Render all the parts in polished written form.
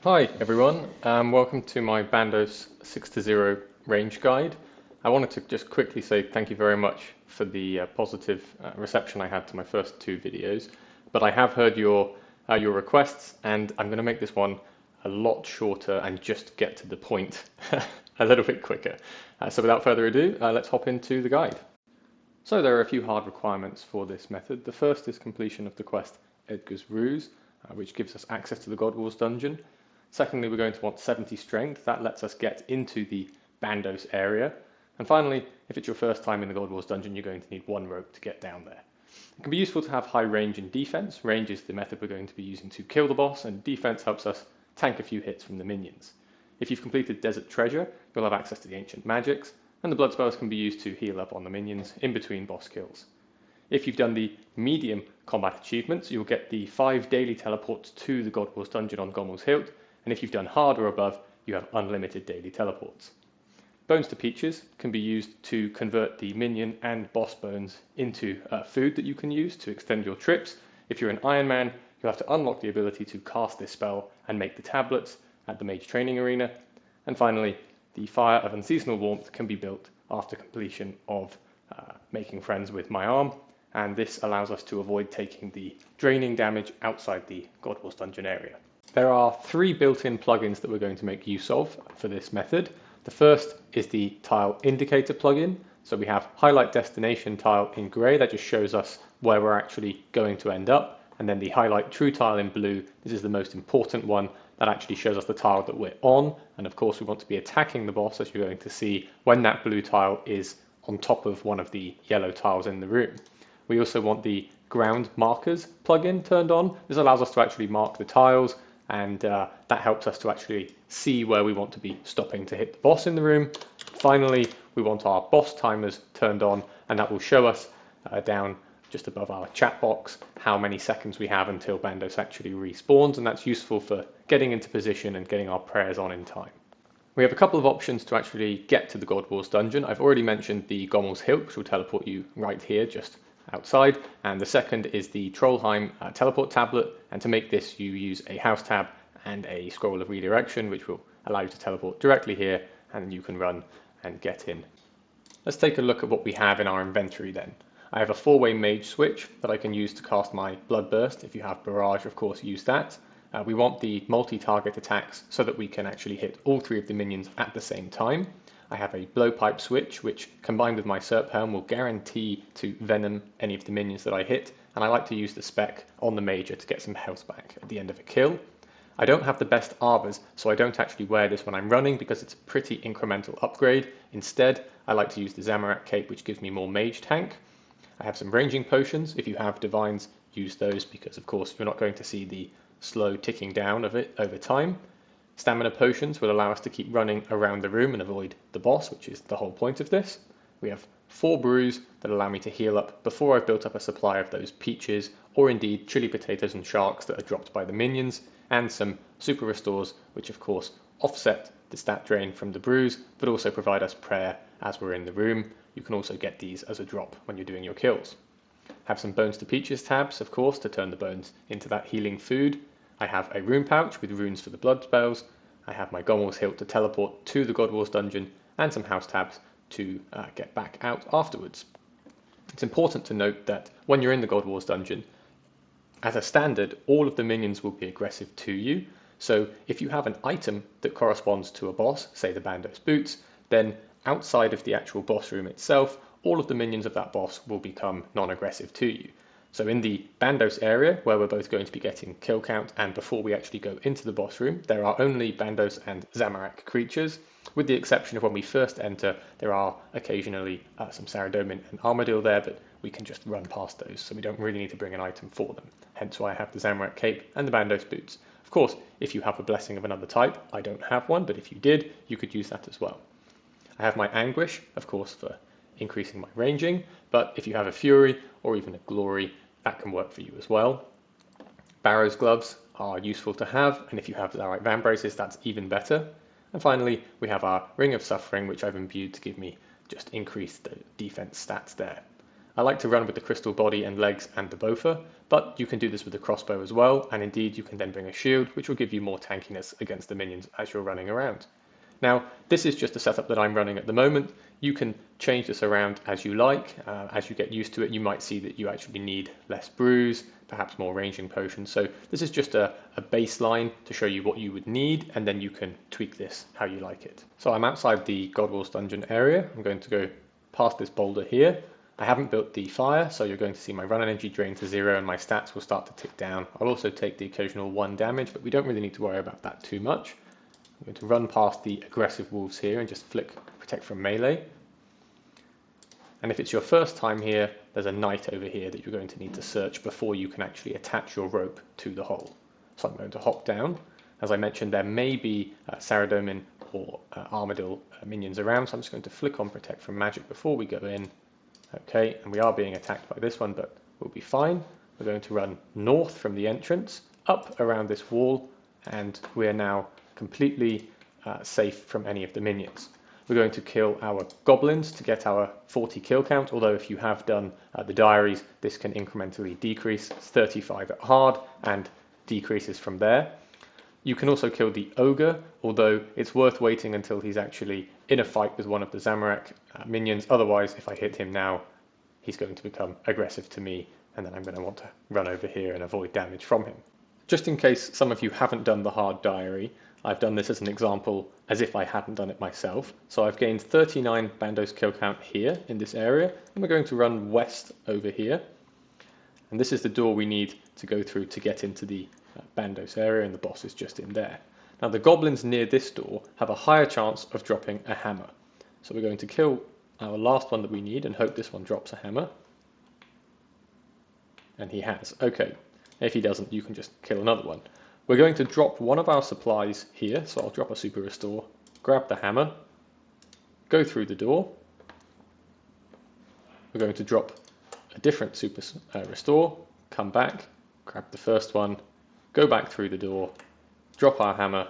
Hi everyone, welcome to my Bandos 6-0 range guide. I wanted to just quickly say thank you very much for the positive reception I had to my first two videos, but I have heard your requests and I'm going to make this one a lot shorter and just get to the point a little bit quicker. So without further ado, let's hop into the guide. So there are a few hard requirements for this method. The first is completion of the quest Edgar's Ruse, which gives us access to the God Wars dungeon. Secondly, we're going to want 70 strength. That lets us get into the Bandos area. And finally, if it's your first time in the God Wars dungeon, you're going to need one rope to get down there. It can be useful to have high range and defense. Range is the method we're going to be using to kill the boss, and defense helps us tank a few hits from the minions. If you've completed Desert Treasure, you'll have access to the ancient magics, and the blood spells can be used to heal up on the minions in between boss kills. If you've done the medium combat achievements, you'll get the 5 daily teleports to the God Wars dungeon on Gommel's Hilt, and if you've done hard or above, you have unlimited daily teleports. Bones to Peaches can be used to convert the minion and boss bones into food that you can use to extend your trips. If you're an Iron Man, you'll have to unlock the ability to cast this spell and make the tablets at the Mage Training Arena. And finally, the Fire of Unseasonal Warmth can be built after completion of making friends with my arm, and this allows us to avoid taking the draining damage outside the God Wars dungeon area. There are 3 built-in plugins that we're going to make use of for this method. The first is the tile indicator plugin. So we have highlight destination tile in grey that just shows us where we're actually going to end up, and then the highlight true tile in blue. This is the most important one that actually shows us the tile that we're on, and of course we want to be attacking the boss, as you're going to see when that blue tile is on top of one of the yellow tiles in the room. We also want the ground markers plugin turned on. This allows us to actually mark the tiles, and that helps us to actually see where we want to be stopping to hit the boss in the room. Finally, we want our boss timers turned on, and that will show us down just above our chat box how many seconds we have until Bandos actually respawns, and that's useful for getting into position and getting our prayers on in time. We have a couple of options to actually get to the God Wars dungeon. I've already mentioned the Gommel's Hilt, which will teleport you right here, just outside, and the second is the Trollheim teleport tablet, and to make this you use a house tab and a scroll of redirection, which will allow you to teleport directly here, and you can run and get in. Let's take a look at what we have in our inventory then. I have a 4-way mage switch that I can use to cast my blood burst. If you have barrage, of course, use that. We want the multi-target attacks so that we can actually hit all 3 of the minions at the same time. I have a blowpipe switch, which combined with my Serp Helm will guarantee to venom any of the minions that I hit, and I like to use the spec on the Major to get some health back at the end of a kill. I don't have the best arbors, so I don't actually wear this when I'm running because it's a pretty incremental upgrade. Instead, I like to use the Zamorak cape, which gives me more mage tank. I have some ranging potions. If you have divines, use those because of course you're not going to see the slow ticking down of it over time. Stamina potions will allow us to keep running around the room and avoid the boss, which is the whole point of this. We have 4 brews that allow me to heal up before I've built up a supply of those peaches, or indeed chili potatoes and sharks that are dropped by the minions, and some super restores, which of course offset the stat drain from the brews, but also provide us prayer as we're in the room. You can also get these as a drop when you're doing your kills. Have some bones to peaches tabs, of course, to turn the bones into that healing food. I have a rune pouch with runes for the blood spells. I have my Gommel's Hilt to teleport to the God Wars dungeon, and some house tabs to get back out afterwards. It's important to note that when you're in the God Wars dungeon, as a standard, all of the minions will be aggressive to you. So if you have an item that corresponds to a boss, say the Bandos boots, then outside of the actual boss room itself, all of the minions of that boss will become non-aggressive to you. So in the Bandos area, where we're both going to be getting kill count, and before we actually go into the boss room, there are only Bandos and Zamorak creatures. With the exception of when we first enter, there are occasionally some Saradomin and Armadillo there, but we can just run past those, so we don't really need to bring an item for them. Hence why I have the Zamorak cape and the Bandos boots. Of course, if you have a blessing of another type, I don't have one, but if you did, you could use that as well. I have my Anguish, of course, for increasing my ranging, but if you have a Fury or even a Glory, that can work for you as well. Barrow's gloves are useful to have, and if you have Larite Vambraces, that's even better. And finally, we have our Ring of Suffering, which I've imbued to give me just increased defense stats there. I like to run with the crystal body and legs and the bofa, but you can do this with the crossbow as well, and indeed you can then bring a shield, which will give you more tankiness against the minions as you're running around. Now, this is just a setup that I'm running at the moment. You can change this around as you like. As you get used to it, you might see that you actually need less brews, perhaps more ranging potions. So this is just a baseline to show you what you would need, and then you can tweak this how you like it. So I'm outside the God Wars dungeon area. I'm going to go past this boulder here. I haven't built the fire, so you're going to see my run energy drain to 0 and my stats will start to tick down. I'll also take the occasional 1 damage, but we don't really need to worry about that too much. I'm going to run past the aggressive wolves here and just flick protect from melee. And if it's your first time here, there's a knight over here that you're going to need to search before you can actually attach your rope to the hole. So I'm going to hop down. As I mentioned, there may be Saradomin or Armadil minions around, so I'm just going to flick on protect from magic before we go in. Okay, and we are being attacked by this one, but we'll be fine. We're going to run north from the entrance, up around this wall, and we are now completely safe from any of the minions. We're going to kill our goblins to get our 40 kill count, although if you have done the diaries, this can incrementally decrease. It's 35 at hard and decreases from there. You can also kill the ogre, although it's worth waiting until he's actually in a fight with one of the Zamorak minions. Otherwise, if I hit him now, he's going to become aggressive to me, and then I'm going to want to run over here and avoid damage from him. Just in case some of you haven't done the hard diary, I've done this as an example as if I hadn't done it myself. So I've gained 39 Bandos kill count here in this area, and we're going to run west over here. And this is the door we need to go through to get into the Bandos area, and the boss is just in there. Now the goblins near this door have a higher chance of dropping a hammer. So we're going to kill our last one that we need and hope this one drops a hammer. And he has. Okay. If he doesn't, you can just kill another one. We're going to drop one of our supplies here, so I'll drop a super restore, grab the hammer, go through the door. We're going to drop a different super restore, come back, grab the first one, go back through the door, drop our hammer,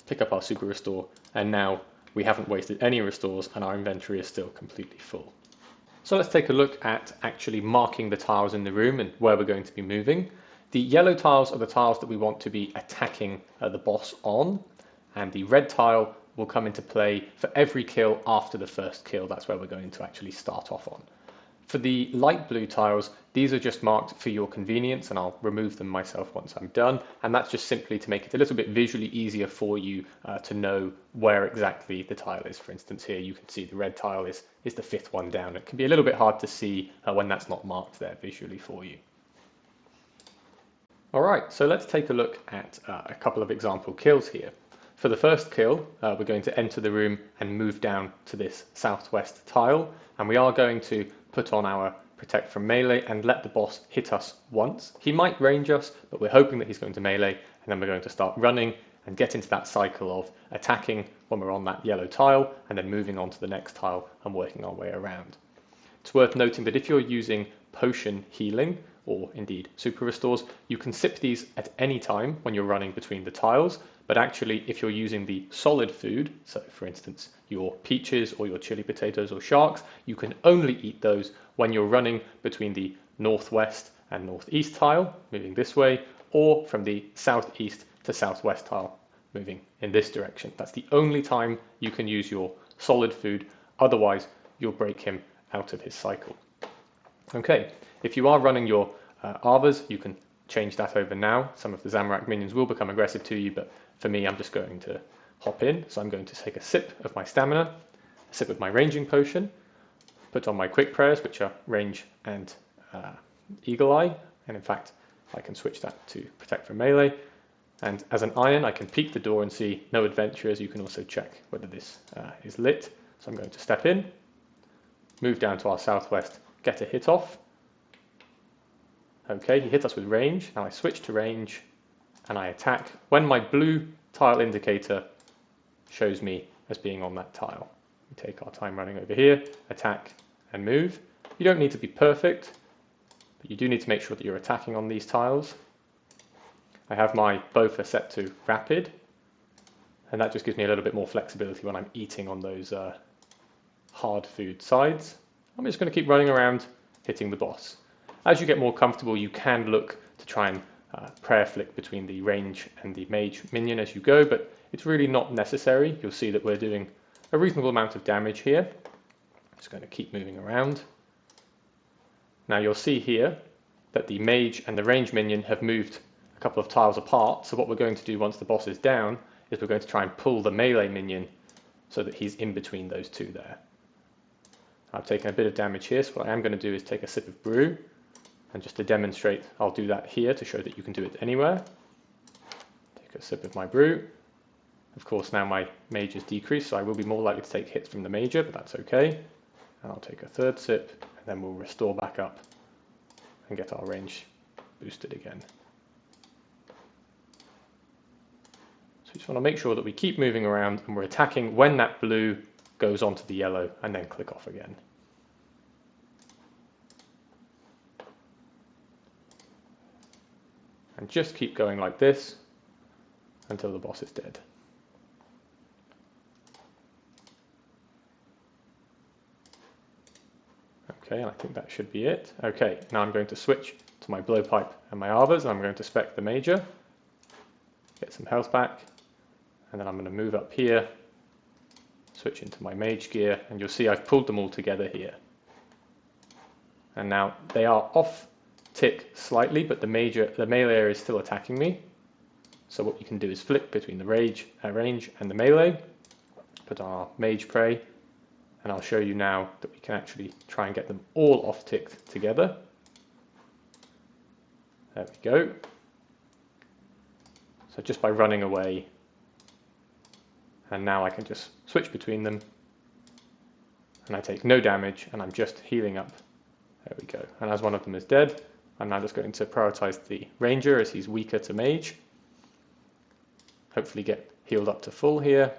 pick up our super restore, and now we haven't wasted any restores and our inventory is still completely full. So let's take a look at actually marking the tiles in the room and where we're going to be moving. The yellow tiles are the tiles that we want to be attacking the boss on, and the red tile will come into play for every kill after the first kill. That's where we're going to actually start off on. For the light blue tiles, these are just marked for your convenience, and I'll remove them myself once I'm done, and that's just simply to make it a little bit visually easier for you to know where exactly the tile is. For instance, here you can see the red tile is the 5th one down. It can be a little bit hard to see when that's not marked there visually for you. Alright, so let's take a look at a couple of example kills here. For the first kill, we're going to enter the room and move down to this southwest tile, and we are going to put on our protect from melee and let the boss hit us once. He might range us, but we're hoping that he's going to melee, and then we're going to start running and get into that cycle of attacking when we're on that yellow tile, and then moving on to the next tile and working our way around. It's worth noting that if you're using potion healing, or indeed super restores, you can sip these at any time when you're running between the tiles, but actually if you're using the solid food, so for instance your peaches or your chili potatoes or sharks, you can only eat those when you're running between the northwest and northeast tile, moving this way, or from the southeast to southwest tile, moving in this direction. That's the only time you can use your solid food, otherwise you'll break him out of his cycle. Okay, if you are running your Arbors, you can change that over now. Some of the Zamorak minions will become aggressive to you, but for me, I'm just going to hop in. So I'm going to take a sip of my stamina, a sip of my ranging potion, put on my quick prayers, which are range and eagle eye. And in fact, I can switch that to protect from melee. And as an iron, I can peek the door and see no adventurers. You can also check whether this is lit. So I'm going to step in, move down to our southwest, get a hit off. Okay, he hit us with range. Now I switch to range and I attack when my blue tile indicator shows me as being on that tile. We take our time running over here, attack and move. You don't need to be perfect, but you do need to make sure that you're attacking on these tiles. I have my bofa set to rapid, and that just gives me a little bit more flexibility when I'm eating on those hard food sides. I'm just going to keep running around hitting the boss. As you get more comfortable, you can look to try and prayer flick between the range and the mage minion as you go, but it's really not necessary. You'll see that we're doing a reasonable amount of damage here. Just going to keep moving around. Now you'll see here that the mage and the range minion have moved a couple of tiles apart, so what we're going to do once the boss is down is we're going to try and pull the melee minion so that he's in between those two there. I've taken a bit of damage here, so what I am going to do is take a sip of brew, and just to demonstrate, I'll do that here to show that you can do it anywhere. Take a sip of my brew. Of course now my mage is decreased, so I will be more likely to take hits from the major, but that's okay. And I'll take a third sip, and then we'll restore back up and get our range boosted again. So we just want to make sure that we keep moving around and we're attacking when that blue goes onto the yellow and then click off again. And just keep going like this until the boss is dead. Okay, and I think that should be it. Okay, now I'm going to switch to my blowpipe and my arbors, and I'm going to spec the major, get some health back, and then I'm going to move up here, switch into my mage gear, and you'll see I've pulled them all together here. And now they are off tick slightly, but the melee area is still attacking me. So what you can do is flick between the range and the melee, put on our mage prey, and I'll show you now that we can actually try and get them all off ticked together. There we go. So just by running away, and now I can just switch between them, and I take no damage, and I'm just healing up. There we go. And as one of them is dead, I'm now just going to prioritize the ranger as he's weaker to mage. Hopefully get healed up to full here.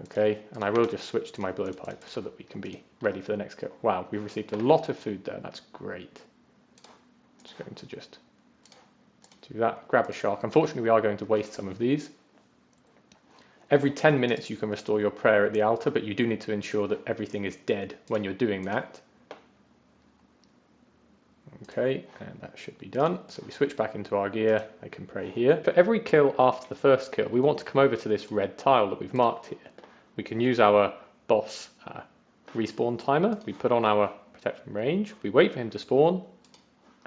Okay, and I will just switch to my blowpipe so that we can be ready for the next kill. Wow, we've received a lot of food there. That's great. Just going to just do that. Grab a shark. Unfortunately, we are going to waste some of these. Every 10 minutes you can restore your prayer at the altar, but you do need to ensure that everything is dead when you're doing that. Okay, and that should be done. So we switch back into our gear. I can pray here. For every kill after the first kill, we want to come over to this red tile that we've marked here. We can use our boss respawn timer. We put on our protect from range. We wait for him to spawn,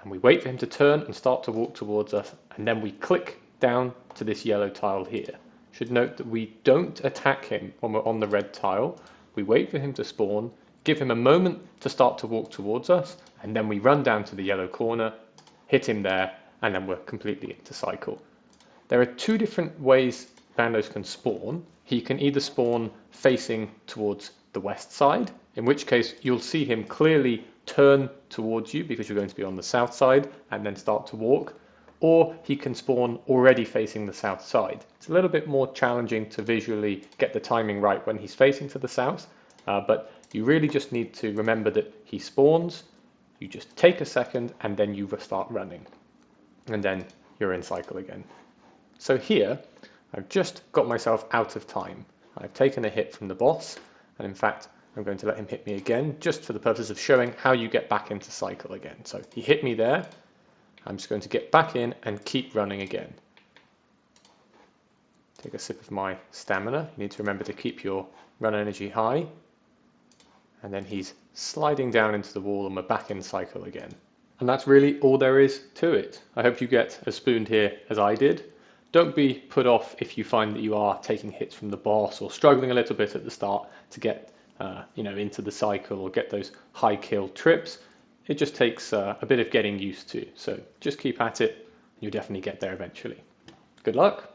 and we wait for him to turn and start to walk towards us, and then we click down to this yellow tile here. Should note that we don't attack him when we're on the red tile. We wait for him to spawn, give him a moment to start to walk towards us, and then we run down to the yellow corner, hit him there, and then we're completely into cycle. There are two different ways Bandos can spawn. He can either spawn facing towards the west side, in which case you'll see him clearly turn towards you because you're going to be on the south side and then start to walk, or he can spawn already facing the south side. It's a little bit more challenging to visually get the timing right when he's facing to the south, but you really just need to remember that he spawns, you just take a second, and then you start running. And then you're in cycle again. So here, I've just got myself out of time. I've taken a hit from the boss, and in fact, I'm going to let him hit me again, just for the purpose of showing how you get back into cycle again. So he hit me there. I'm just going to get back in and keep running again. Take a sip of my stamina. You need to remember to keep your run energy high. And then he's sliding down into the wall and we're back in cycle again. And that's really all there is to it. I hope you get as spooned here as I did. Don't be put off if you find that you are taking hits from the boss or struggling a little bit at the start to get into the cycle or get those high kill trips. It just takes a bit of getting used to. So just keep at it. You'll definitely get there eventually. Good luck.